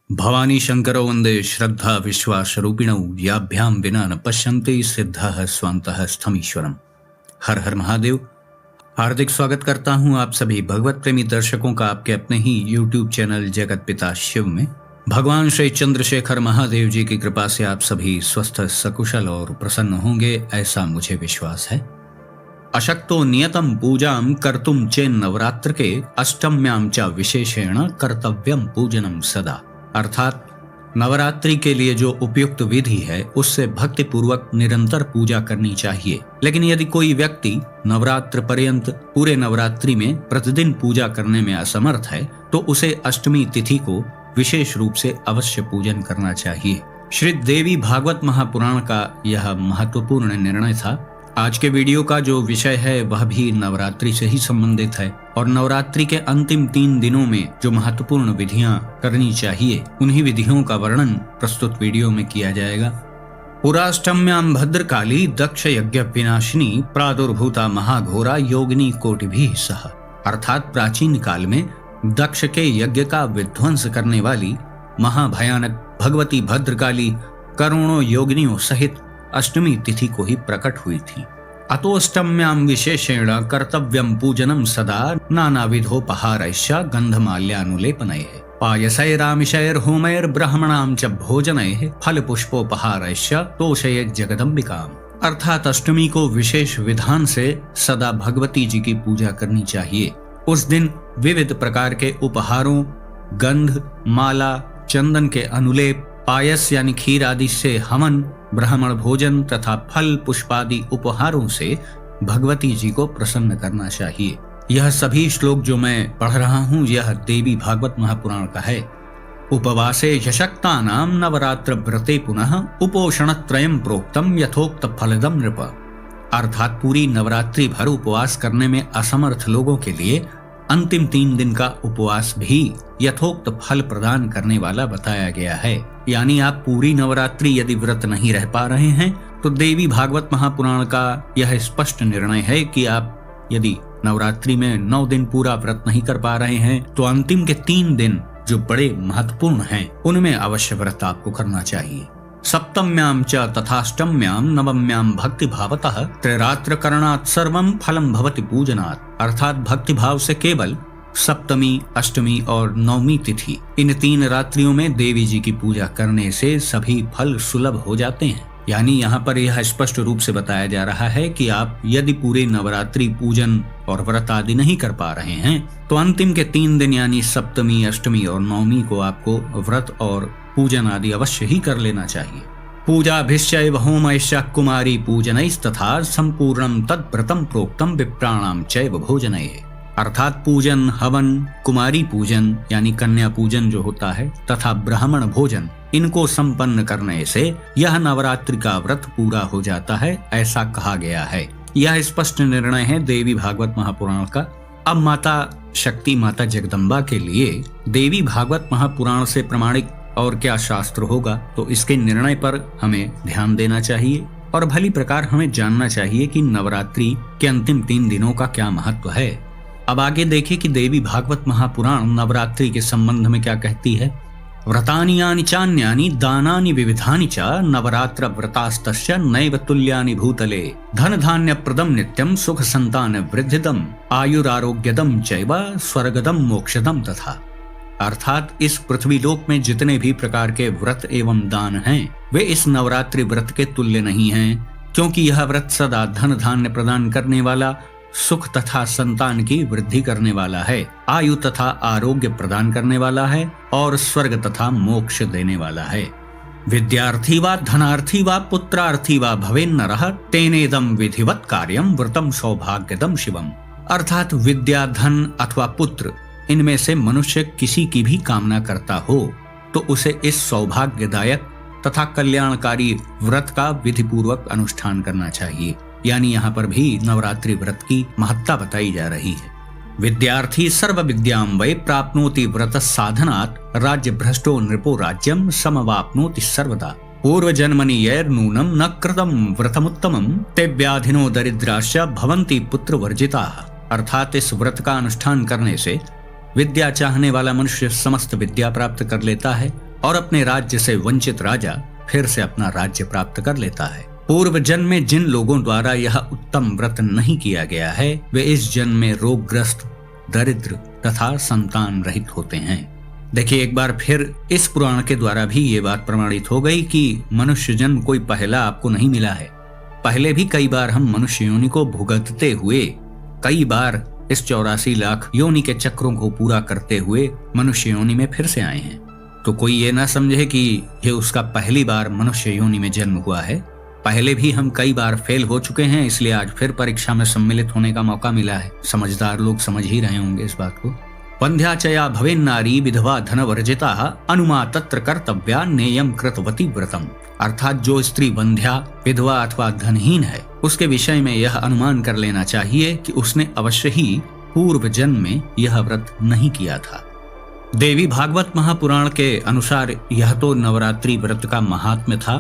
भवानी शंकरौ वंदे श्रद्धा विश्वासरूपिणौ याभ्यां विना न पश्यन्ते सिद्धः स्वान्तः स्थमीश्वरम। हर हर महादेव। हार्दिक स्वागत करता हूं आप सभी भगवत प्रेमी दर्शकों का आपके अपने ही YouTube चैनल जगत पिता शिव में। भगवान श्री चंद्रशेखर महादेव जी की कृपा से आप सभी स्वस्थ सकुशल और प्रसन्न होंगे, ऐसा मुझे विश्वास है। अशक्तो नियतम पूजाम कर्तुम चेन नवरात्र के अष्टम्याम च विशेषेण कर्तव्यम पूजनम सदा। अर्थात नवरात्रि के लिए जो उपयुक्त विधि है उससे भक्ति पूर्वक निरंतर पूजा करनी चाहिए। लेकिन यदि कोई व्यक्ति नवरात्र पर्यंत पूरे नवरात्रि में प्रतिदिन पूजा करने में असमर्थ है तो उसे अष्टमी तिथि को विशेष रूप से अवश्य पूजन करना चाहिए। श्री देवी भागवत महापुराण का यह महत्वपूर्ण निर्णय था। आज के वीडियो का जो विषय है वह भी नवरात्रि से ही संबंधित है और नवरात्रि के अंतिम 3 दिनों में जो महत्वपूर्ण विधियां करनी चाहिए उन्हीं विधियों का वर्णन प्रस्तुत वीडियो में किया जाएगा। पुराष्टम्यां भद्रकाली दक्ष यज्ञ विनाशिनी प्रादुर्भूता महाघोरा योगिनी कोटिभिः सह। अर्थात प्राचीन काल में दक्ष के यज्ञ का विध्वंस करने वाली महाभयानक भगवती भद्रकाली करोड़ों योगिनियों सहित अष्टमी तिथि को ही प्रकट हुई थी। अतोष्टम्यां विशेषेण कर्तव्यम पूजनम सदा नानाविधोपहारैश्च गंधमाल्यानुलेपनैः पायसैरामिषैर्होमैर् ब्राह्मणां च भोजनैः फलपुष्पोपहारैश्च तोषयेत् जगदम्बिकाम्। अर्थात अष्टमी को विशेष विधान से सदा भगवती जी की पूजा करनी चाहिए। उस दिन विविध प्रकार के उपहारों, गंध, माला, चंदन के अनुलेप, पायस यानी खीर आदि से हवन, ब्राह्मण भोजन तथा फल पुष्पादि उपहारों से भगवती जी को प्रसन्न करना चाहिए। यह सभी श्लोक जो मैं पढ़ रहा हूँ यह देवी भागवत महापुराण का है। उपवासे यशक्तानां नवरात्र व्रते पुनः उपोषणत्रयं प्रोक्तम यथोक्त फलदम नृप। अर्थात पूरी नवरात्रि भर उपवास करने में असमर्थ लोगों के लिए अंतिम 3 दिन का उपवास भी यथोक्त फल प्रदान करने वाला बताया गया है। यानी आप पूरी नवरात्रि यदि व्रत नहीं रह पा रहे हैं तो देवी भागवत महापुराण का यह स्पष्ट निर्णय है कि आप यदि नवरात्रि में 9 दिन पूरा व्रत नहीं कर पा रहे हैं तो अंतिम के 3 दिन जो बड़े महत्वपूर्ण हैं उनमें अवश्य व्रत आपको करना चाहिए। सप्तम्यां च तथाष्टम्यां नवम्यां भक्ति भावतः त्रिरात्र करणात् सर्वं फलं भवति पूजनात्। अर्थात भक्ति भाव से केवल सप्तमी, अष्टमी और नवमी तिथि इन 3 रात्रियों में देवी जी की पूजा करने से सभी फल सुलभ हो जाते हैं। यानी यहाँ पर यह स्पष्ट रूप से बताया जा रहा है कि आप यदि पूरे नवरात्रि पूजन और व्रत आदि नहीं कर पा रहे हैं तो अंतिम के 3 दिन यानी सप्तमी, अष्टमी और नवमी को आपको व्रत और पूजन आदि अवश्य ही कर लेना चाहिए। पूजाभिश्चैव होमैश्च कुमारी पूजनैस्तथा संपूर्णं तद्व्रतं प्रोक्तं विप्राणां चैव भोजनैः। अर्थात पूजन, हवन, कुमारी पूजन यानी कन्या पूजन जो होता है तथा ब्राह्मण भोजन इनको संपन्न करने से यह नवरात्रि का व्रत पूरा हो जाता है, ऐसा कहा गया है। यह स्पष्ट निर्णय है देवी भागवत महापुराण का। अब माता शक्ति, माता जगदम्बा के लिए देवी भागवत महापुराण से प्रमाणिक और क्या शास्त्र होगा, तो इसके निर्णय पर हमें ध्यान देना चाहिए और भली प्रकार हमें जानना चाहिए कि नवरात्रि के अंतिम 3 दिनों का क्या महत्व है। अब आगे देखिए कि देवी भागवत महापुराण नवरात्रि के संबंध में क्या कहती है। व्रतानि यानि चान्यानि दानानि विविधानि च नवरात्र व्रतास्तस्य नैव तुल्यानि भूतले धन धान्य प्रदम नित्यम सुख संतान वृद्धिदम आयुरारोग्यदम चैव स्वर्गदम मोक्षदम तथा। अर्थात इस पृथ्वी लोक में जितने भी प्रकार के व्रत एवं दान हैं वे इस नवरात्रि व्रत के तुल्य नहीं हैं, क्योंकि यह व्रत सदा धन धान्य प्रदान करने वाला, सुख तथा संतान की वृद्धि करने वाला है, आयु तथा आरोग्य प्रदान करने वाला है और स्वर्ग तथा मोक्ष देने वाला है। विद्यार्थी वा धनार्थी वा पुत्रार्थी वा भवेन्नरः तेनेदं विधिवत् कार्यं व्रतं सौभाग्यदं शिवम। अर्थात विद्या, धन अथवा पुत्र इनमें से मनुष्य किसी की भी कामना करता हो तो उसे इस सौभाग्यदायक तथा कल्याणकारी व्रत का विधि पूर्वक अनुष्ठान करना चाहिए। यानी यहाँ पर भी नवरात्रि व्रत की महत्ता बताई जा रही है। विद्यार्थी सर्व विद्यां वै प्राप्नोति व्रत साधनात् राज्य भ्रष्टो नृपो राज्यम समवाप्नोति सर्वदा पूर्व जन्मनि यैर्नूनं न कृतं व्रतमुत्तमं ते व्याधिनो दरिद्राश्च भवन्ति पुत्र वर्जिताः। अर्थात इस व्रत का अनुष्ठान करने से विद्या चाहने वाला मनुष्य समस्त विद्या प्राप्त कर लेता है और अपने राज्य से वंचित राजा फिर से अपना राज्य प्राप्त कर लेता है। पूर्व जन्म में जिन लोगों द्वारा यह उत्तम व्रत नहीं किया गया है वे इस जन्म में रोगग्रस्त, दरिद्र तथा संतान रहित होते हैं। देखिए, एक बार फिर इस पुराण के द्वारा भी ये बात प्रमाणित हो गई कि मनुष्य जन्म कोई पहला आपको नहीं मिला है। पहले भी कई बार हम मनुष्य योनि को भुगतते हुए, कई बार इस 84 लाख योनि के चक्रों को पूरा करते हुए मनुष्य योनि में फिर से आए हैं। तो कोई ये ना समझे कि ये उसका पहली बार मनुष्य योनि में जन्म हुआ है। पहले भी हम कई बार फेल हो चुके हैं, इसलिए आज फिर परीक्षा में सम्मिलित होने का मौका मिला है। समझदार लोग समझ ही रहे होंगे इस बात को। वंध्याचया भवेन नारी विधवा धन वर्जिता अनुमा तत्र कर्तव्या नेयम कृतवती व्रतम। अर्थात जो स्त्री वंध्या, विधवा अथवा धनहीन है, उसके विषय में यह अनुमान कर लेना चाहिए कि उसने अवश्य ही पूर्व जन्म में यह व्रत नहीं किया था। देवी भागवत महापुराण के अनुसार यह तो नवरात्रि व्रत का महात्म्य था।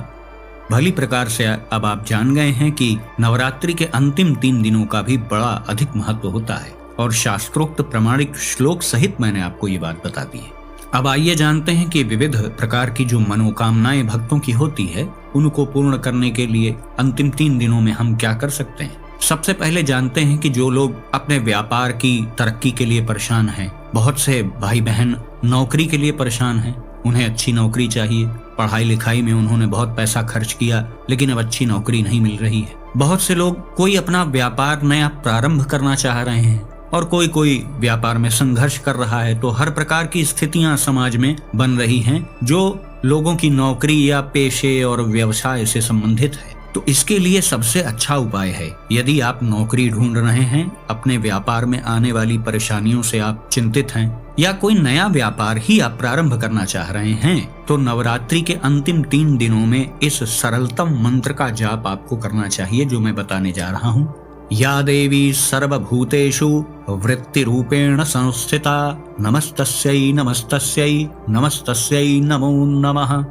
भली प्रकार से अब आप जान गए हैं कि नवरात्रि के अंतिम 3 दिनों का भी बड़ा अधिक महत्व होता है और शास्त्रोक्त प्रमाणिक श्लोक सहित मैंने आपको ये बात बता दी है। अब आइए जानते हैं कि विविध प्रकार की जो मनोकामनाएं भक्तों की होती है उनको पूर्ण करने के लिए अंतिम 3 दिनों में हम क्या कर सकते हैं। सबसे पहले जानते हैं कि जो लोग अपने व्यापार की तरक्की के लिए परेशान हैं, बहुत से भाई बहन नौकरी के लिए परेशान हैं, उन्हें अच्छी नौकरी चाहिए। पढ़ाई लिखाई में उन्होंने बहुत पैसा खर्च किया लेकिन अब अच्छी नौकरी नहीं मिल रही है। बहुत से लोग कोई अपना व्यापार नया प्रारंभ करना चाह रहे हैं और कोई व्यापार में संघर्ष कर रहा है। तो हर प्रकार की स्थितियां समाज में बन रही हैं जो लोगों की नौकरी या पेशे और व्यवसाय से संबंधित है। तो इसके लिए सबसे अच्छा उपाय है, यदि आप नौकरी ढूंढ रहे हैं, अपने व्यापार में आने वाली परेशानियों से आप चिंतित हैं या कोई नया व्यापार ही आप प्रारंभ करना चाह रहे हैं, तो नवरात्रि के अंतिम 3 दिनों में इस सरलतम मंत्र का जाप आपको करना चाहिए जो मैं बताने जा रहा हूँ। या देवी सर्वभूतेषु वृत्ति रूपेण संस्थिता नमस्तस्यै नमस्तस्यै नमस्तस्यै नमो नमः।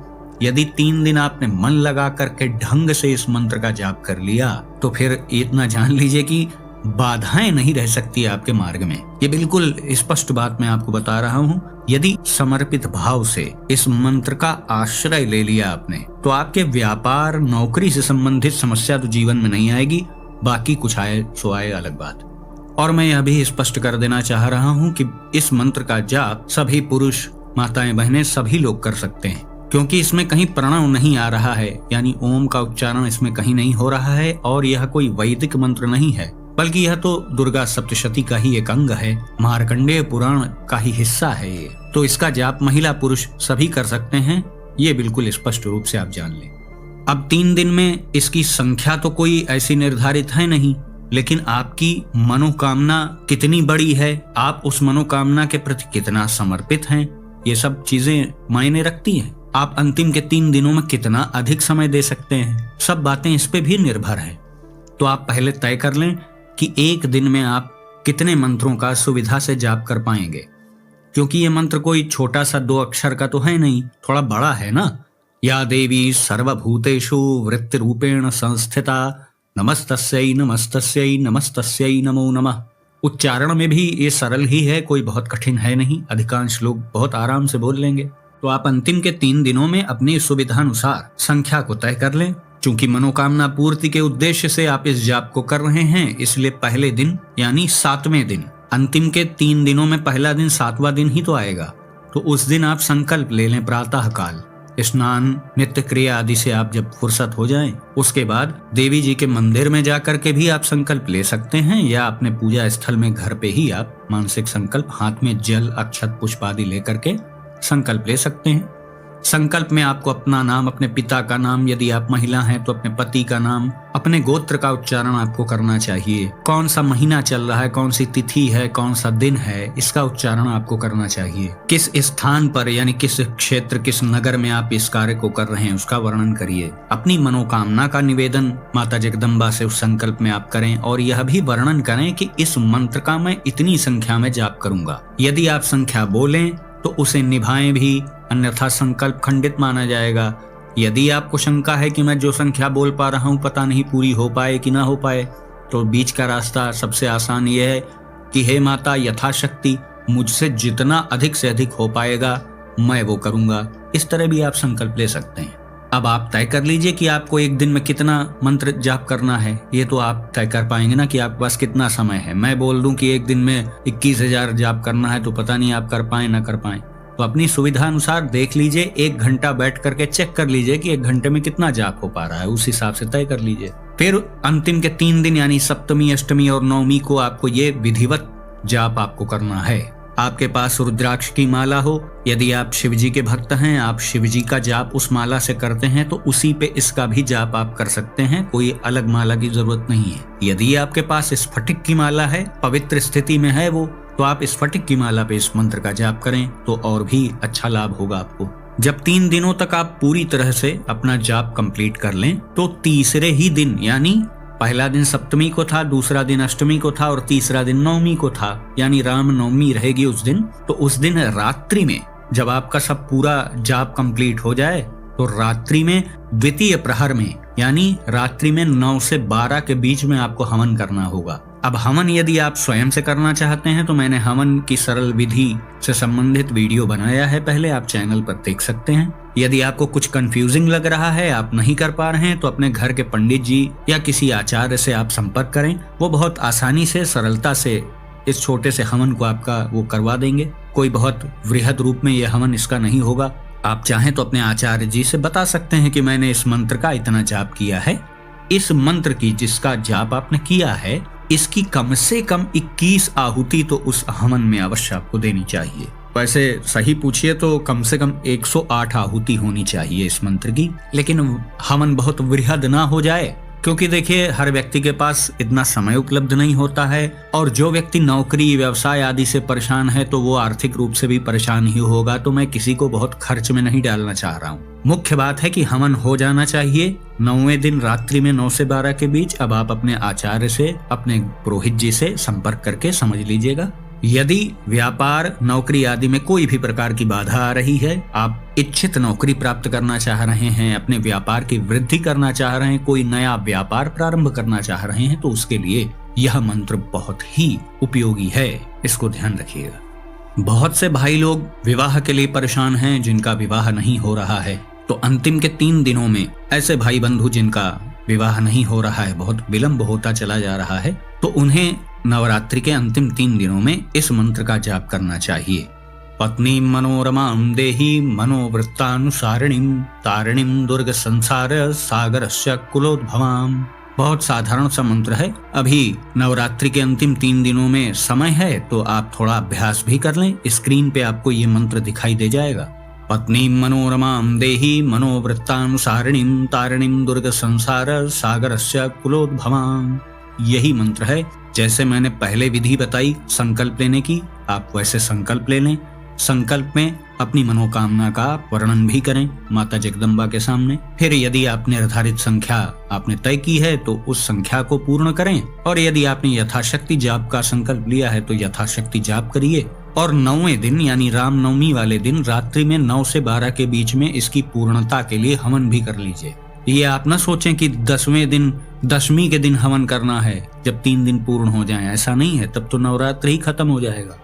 यदि 3 दिन आपने मन लगा करके ढंग से इस मंत्र का जाप कर लिया तो फिर इतना जान लीजिए कि बाधाएं नहीं रह सकती आपके मार्ग में। ये बिल्कुल स्पष्ट बात मैं आपको बता रहा हूँ। यदि समर्पित भाव से इस मंत्र का आश्रय ले लिया आपने तो आपके व्यापार, नौकरी से संबंधित समस्या तो जीवन में नहीं आएगी, बाकी कुछ आए सो आए अलग बात। और मैं यह भी स्पष्ट कर देना चाह रहा हूँ कि इस मंत्र का जाप सभी पुरुष, माताएं, बहनें सभी लोग कर सकते हैं, क्योंकि इसमें कहीं प्रणव नहीं आ रहा है, यानी ओम का उच्चारण इसमें कहीं नहीं हो रहा है और यह कोई वैदिक मंत्र नहीं है, बल्कि यह तो दुर्गा सप्तशती का ही एक अंग है, मार्कंडेय पुराण का ही हिस्सा है ये। तो इसका जाप महिला पुरुष सभी कर सकते हैं, ये बिल्कुल स्पष्ट रूप से आप जान लें। अब 3 दिन में इसकी संख्या तो कोई ऐसी निर्धारित है नहीं, लेकिन आपकी मनोकामना कितनी बड़ी है, आप उस मनोकामना के प्रति कितना समर्पित हैं, ये सब चीजें मायने रखती हैं। आप अंतिम के 3 दिनों में कितना अधिक समय दे सकते हैं, सब बातें इस पे भी निर्भर है। तो आप पहले तय कर लें कि एक दिन में आप कितने मंत्रों का सुविधा से जाप कर पाएंगे, क्योंकि ये मंत्र कोई छोटा सा 2 अक्षर का तो है नहीं, थोड़ा बड़ा है ना। या देवी सर्वभूतेषु वृत्ति रूपेण संस्थिता नमस्तस्यै नमस्तस्यै नमस्तस्यै नमो नमः। उच्चारण में भी ये सरल ही है, कोई बहुत कठिन है नहीं, अधिकांश लोग बहुत आराम से बोल लेंगे। तो आप अंतिम के 3 दिनों में अपनी सुविधानुसार संख्या को तय कर लें। चूंकि मनोकामना पूर्ति के उद्देश्य से आप इस जाप को कर रहे हैं, इसलिए पहले दिन यानी 7वें दिन, अंतिम के 3 दिनों में पहला दिन 7वां दिन ही तो आएगा, तो उस दिन आप संकल्प ले लें प्रातः काल, स्नान नित्य क्रिया आदि से आप जब फुर्सत हो जाएं, उसके बाद देवी जी के मंदिर में जाकर के भी आप संकल्प ले सकते हैं, या अपने पूजा स्थल में घर पे ही आप मानसिक संकल्प, हाथ में जल अक्षत पुष्प आदि लेकर के संकल्प ले सकते हैं। संकल्प में आपको अपना नाम, अपने पिता का नाम, यदि आप महिला हैं तो अपने पति का नाम, अपने गोत्र का उच्चारण आपको करना चाहिए। कौन सा महीना चल रहा है, कौन सी तिथि है, कौन सा दिन है, इसका उच्चारण आपको करना चाहिए। किस स्थान पर यानी किस क्षेत्र, किस नगर में आप इस कार्य को कर रहे हैं उसका वर्णन करिए। अपनी मनोकामना का निवेदन माता जगदम्बा से उस संकल्प में आप करें और यह भी वर्णन करें कि इस मंत्र का मैं इतनी संख्या में जाप करूंगा। यदि आप संख्या बोलें तो उसे निभाएं भी, अन्यथा संकल्प खंडित माना जाएगा। यदि आपको शंका है कि मैं जो संख्या बोल पा रहा हूं पता नहीं पूरी हो पाए कि ना हो पाए, तो बीच का रास्ता सबसे आसान यह है कि हे माता, यथाशक्ति मुझसे जितना अधिक से अधिक हो पाएगा मैं वो करूंगा। इस तरह भी आप संकल्प ले सकते हैं। अब आप तय कर लीजिए कि आपको एक दिन में कितना मंत्र जाप करना है। ये तो आप तय कर पाएंगे ना कि आपके पास कितना समय है। मैं बोल दूं कि एक दिन में 21,000 जाप करना है तो पता नहीं आप कर पाए ना कर पाए। तो अपनी सुविधा अनुसार देख लीजिए, 1 घंटा बैठ करके चेक कर लीजिए कि 1 घंटे में कितना जाप हो पा रहा है, उस हिसाब से तय कर लीजिए। फिर अंतिम के 3 दिन यानी सप्तमी, अष्टमी और नवमी को आपको ये विधिवत जाप आपको करना है। आपके पास रुद्राक्ष की माला हो, यदि आप शिवजी के भक्त हैं, आप शिवजी का जाप उस माला से करते हैं तो उसी पे इसका भी जाप आप कर सकते हैं, कोई अलग माला की जरूरत नहीं है। यदि आपके पास स्फटिक की माला है, पवित्र स्थिति में है वो, तो आप स्फटिक की माला पे इस मंत्र का जाप करें तो और भी अच्छा लाभ होगा आपको। जब 3 दिनों तक आप पूरी तरह से अपना जाप कंप्लीट कर लें तो तीसरे ही दिन, यानी पहला दिन सप्तमी को था, दूसरा दिन अष्टमी को था और तीसरा दिन नवमी को था, यानी राम नवमी रहेगी उस दिन। तो उस दिन रात्रि में जब आपका सब पूरा जाप कंप्लीट हो जाए तो रात्रि में द्वितीय प्रहर में, यानी रात्रि में 9 से 12 के बीच में आपको हवन करना होगा। अब हवन यदि आप स्वयं से करना चाहते हैं तो मैंने हवन की सरल विधि से संबंधित वीडियो बनाया है, पहले आप चैनल पर देख सकते हैं। यदि आपको कुछ कंफ्यूजिंग लग रहा है, आप नहीं कर पा रहे हैं, तो अपने घर के पंडित जी या किसी आचार्य से आप संपर्क करें। वो बहुत आसानी से, सरलता से इस छोटे से हवन को आपका वो करवा देंगे। कोई बहुत वृहद रूप में यह हवन इसका नहीं होगा। आप चाहें तो अपने आचार्य जी से बता सकते हैं कि मैंने इस मंत्र का इतना जाप किया है। इस मंत्र की जिसका जाप आपने किया है, इसकी कम से कम 21 आहुति तो उस हवन में अवश्य आपको देनी चाहिए। वैसे सही पूछिए तो कम से कम 108 आहुति होनी चाहिए इस मंत्र की, लेकिन हवन बहुत वृहद ना हो जाए, क्योंकि देखिए हर व्यक्ति के पास इतना समय उपलब्ध नहीं होता है, और जो व्यक्ति नौकरी, व्यवसाय आदि से परेशान है तो वो आर्थिक रूप से भी परेशान ही होगा। तो मैं किसी को बहुत खर्च में नहीं डालना चाह रहा हूँ। मुख्य बात है कि हवन हो जाना चाहिए 9वें दिन रात्रि में 9 से 12 के बीच। अब आप अपने आचार्य से, अपने पुरोहित जी से संपर्क करके समझ लीजिएगा। यदि व्यापार, नौकरी आदि में कोई भी प्रकार की बाधा आ रही है, आप इच्छित नौकरी प्राप्त करना चाह रहे हैं, अपने व्यापार की वृद्धि करना चाह रहे हैं, कोई नया व्यापार प्रारंभ करना चाह रहे हैं, तो उसके लिए यह मंत्र बहुत ही उपयोगी है। इसको ध्यान रखिएगा। बहुत से भाई लोग विवाह के लिए परेशान हैं, जिनका विवाह नहीं हो रहा है। तो अंतिम के 3 दिनों में ऐसे भाई बंधु जिनका विवाह नहीं हो रहा है, बहुत विलंब होता चला जा रहा है, तो उन्हें नवरात्रि के अंतिम 3 दिनों में इस मंत्र का जाप करना चाहिए। पत्नी मनोरमां देहि मनोवृत्तानुसारिणीं तारिणीं दुर्ग संसार सागरस्य कुलोद्भवाम्। बहुत साधारण सा मंत्र है। अभी नवरात्रि के अंतिम 3 दिनों में समय है तो आप थोड़ा अभ्यास भी कर लें। स्क्रीन पे आपको ये मंत्र दिखाई दे जाएगा। पत्नी मनोरमां देहि मनोवृत्तानुसारिणीं तारिणीं दुर्ग संसार सागरस्य कुलोद्भवाम्। यही मंत्र है। जैसे मैंने पहले विधि बताई संकल्प लेने की, आप वैसे संकल्प ले लें। संकल्प में अपनी मनोकामना का वर्णन भी करें माता जगदम्बा के सामने। फिर यदि आप निर्धारित संख्या आपने तय की है तो उस संख्या को पूर्ण करें, और यदि आपने यथाशक्ति जाप का संकल्प लिया है तो यथाशक्ति जाप करिए। और 9वें दिन यानी रामनवमी वाले दिन रात्रि में 9 से 12 के बीच में इसकी पूर्णता के लिए हवन भी कर लीजिए। ये आप ना सोचें कि 10वें दिन, दशमी के दिन हवन करना है जब 3 दिन पूर्ण हो जाएं, ऐसा नहीं है। तब तो नवरात्रि ही खत्म हो जाएगा।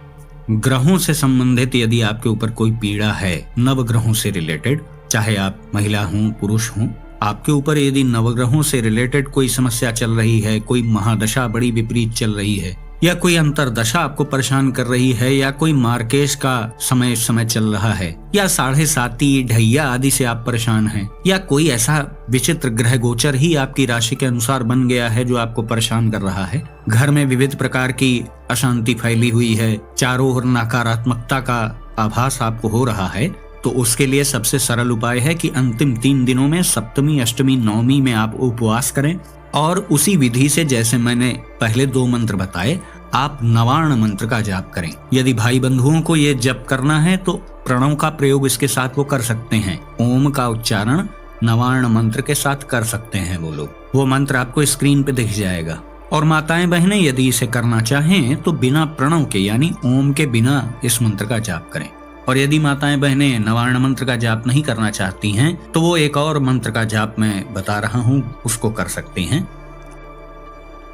ग्रहों से संबंधित यदि आपके ऊपर कोई पीड़ा है, नवग्रहों से रिलेटेड, चाहे आप महिला हों पुरुष हों, आपके ऊपर यदि नवग्रहों से रिलेटेड कोई समस्या चल रही है, कोई महादशा बड़ी विपरीत चल रही है, या कोई अंतरदशा आपको परेशान कर रही है, या कोई मार्केश का समय चल रहा है, या 7.5 ढैया आदि से आप परेशान हैं, या कोई ऐसा विचित्र ग्रह गोचर ही आपकी राशि के अनुसार बन गया है जो आपको परेशान कर रहा है, घर में विविध प्रकार की अशांति फैली हुई है, चारों ओर नकारात्मकता का आभास आपको हो रहा है, तो उसके लिए सबसे सरल उपाय है कि अंतिम 3 दिनों में सप्तमी, अष्टमी, नवमी में आप उपवास करें, और उसी विधि से जैसे मैंने पहले 2 मंत्र बताए, आप नवार्ण मंत्र का जाप करें। यदि भाई बंधुओं को ये जप करना है तो प्रणव का प्रयोग इसके साथ वो कर सकते हैं। ओम का उच्चारण नवार्ण मंत्र के साथ कर सकते हैं वो लोग। वो मंत्र आपको स्क्रीन पे दिख जाएगा। और माताएं बहनें यदि इसे करना चाहें तो बिना प्रणव के यानी ओम के बिना इस मंत्र का जाप करें। और यदि माताएं बहनें नवार्ण मंत्र का जाप नहीं करना चाहती हैं तो वो एक और मंत्र का जाप मैं बता रहा हूँ, उसको कर सकते हैं।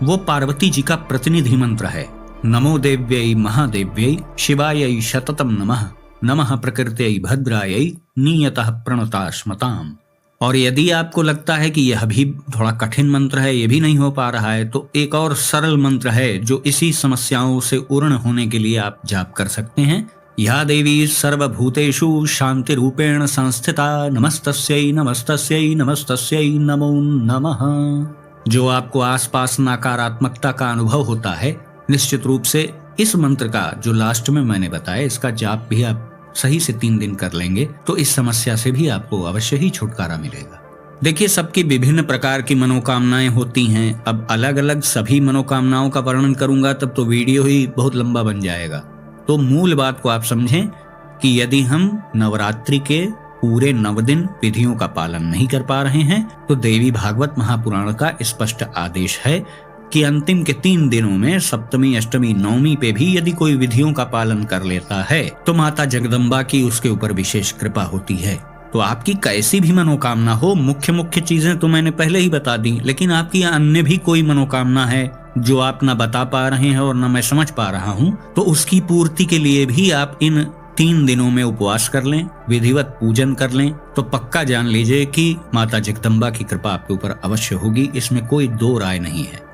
वो पार्वती जी का प्रतिनिधि मंत्र है। नमो देव्यै महादेव्यै शिवायै शततम नमः। नमः प्रकृत्यै भद्रायै नियतः प्रणतास्मताम्। और यदि आपको लगता है कि यह भी थोड़ा कठिन मंत्र है, ये भी नहीं हो पा रहा है, तो एक और सरल मंत्र है जो इसी समस्याओं से उर्ण होने के लिए आप जाप कर सकते हैं। या देवी सर्वभूतेषु शांति रूपेण संस्थिता नमस्तस्यै नमस्तस्यै नमस्तस्यै नमो नमः। जो आपको आसपास नकारात्मकता का अनुभव होता है, निश्चित रूप से इस मंत्र का जो लास्ट में मैंने बताया, इसका जाप भी आप सही से 3 दिन कर लेंगे तो इस समस्या से भी आपको अवश्य ही छुटकारा मिलेगा। देखिए, सबकी विभिन्न प्रकार की मनोकामनाएं होती हैं। अब अलग अलग सभी मनोकामनाओं का वर्णन करूंगा तब तो वीडियो ही बहुत लंबा बन जाएगा। तो मूल बात को आप समझें कि यदि हम नवरात्रि के पूरे 9 दिन विधियों का पालन नहीं कर पा रहे हैं तो देवी भागवत महापुराण का स्पष्ट आदेश है कि अंतिम के 3 दिनों में सप्तमी, अष्टमी, नवमी पे भी यदि कोई विधियों का पालन कर लेता है तो माता जगदम्बा की उसके ऊपर विशेष कृपा होती है। तो आपकी कैसी भी मनोकामना हो, मुख्य चीजें तो मैंने पहले ही बता दी, लेकिन आपकी अन्य भी कोई मनोकामना है जो आप न बता पा रहे हैं और न मैं समझ पा रहा हूँ, तो उसकी पूर्ति के लिए भी आप इन 3 दिनों में उपवास कर लें, विधिवत पूजन कर लें, तो पक्का जान लीजिए कि माता जगदम्बा की कृपा आपके ऊपर अवश्य होगी। इसमें कोई 2 राय नहीं है।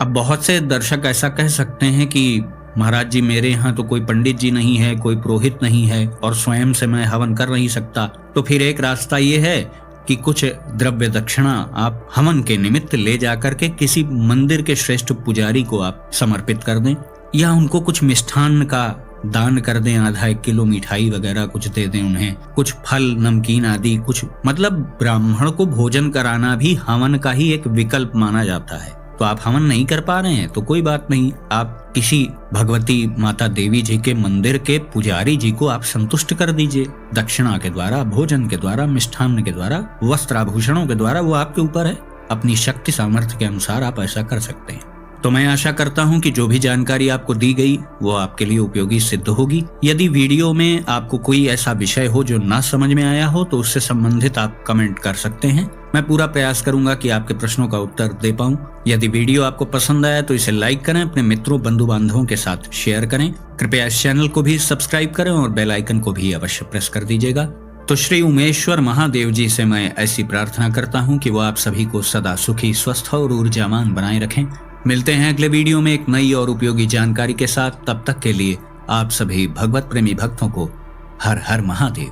अब बहुत से दर्शक ऐसा कह सकते हैं कि महाराज जी, मेरे यहाँ तो कोई पंडित जी नहीं है, कोई पुरोहित नहीं है और स्वयं से मैं हवन कर नहीं सकता। तो फिर एक रास्ता ये है कि कुछ द्रव्य दक्षिणा आप हवन के निमित्त ले जाकर के किसी मंदिर के श्रेष्ठ पुजारी को आप समर्पित कर दें, या उनको कुछ मिष्ठान्न का दान कर दें, आधा 1 किलो मिठाई वगैरह कुछ दे दें, उन्हें कुछ फल, नमकीन आदि कुछ, मतलब ब्राह्मण को भोजन कराना भी हवन का ही एक विकल्प माना जाता है। तो आप हवन नहीं कर पा रहे हैं तो कोई बात नहीं, आप किसी भगवती माता देवी जी के मंदिर के पुजारी जी को आप संतुष्ट कर दीजिए, दक्षिणा के द्वारा, भोजन के द्वारा, मिष्ठान्न के द्वारा, वस्त्राभूषणों के द्वारा। वो आपके ऊपर है, अपनी शक्ति सामर्थ्य के अनुसार आप ऐसा कर सकते हैं। तो मैं आशा करता हूं कि जो भी जानकारी आपको दी गई वो आपके लिए उपयोगी सिद्ध होगी। यदि वीडियो में आपको कोई ऐसा विषय हो जो ना समझ में आया हो तो उससे संबंधित आप कमेंट कर सकते हैं। मैं पूरा प्रयास करूंगा कि आपके प्रश्नों का उत्तर दे पाऊं। यदि वीडियो आपको पसंद आया तो इसे लाइक करें, अपने मित्रों, बंधु बांधवों के साथ शेयर करें। कृपया इस चैनल को भी सब्सक्राइब करें और बेल आइकन को भी अवश्य प्रेस कर दीजिएगा। तो श्री उमेश्वर महादेव जी से मैं ऐसी प्रार्थना करता हूँ कि वो आप सभी को सदा सुखी, स्वस्थ और ऊर्जावान बनाए रखें। मिलते हैं अगले वीडियो में एक नई और उपयोगी जानकारी के साथ। तब तक के लिए आप सभी भगवत प्रेमी भक्तों को हर हर महादेव।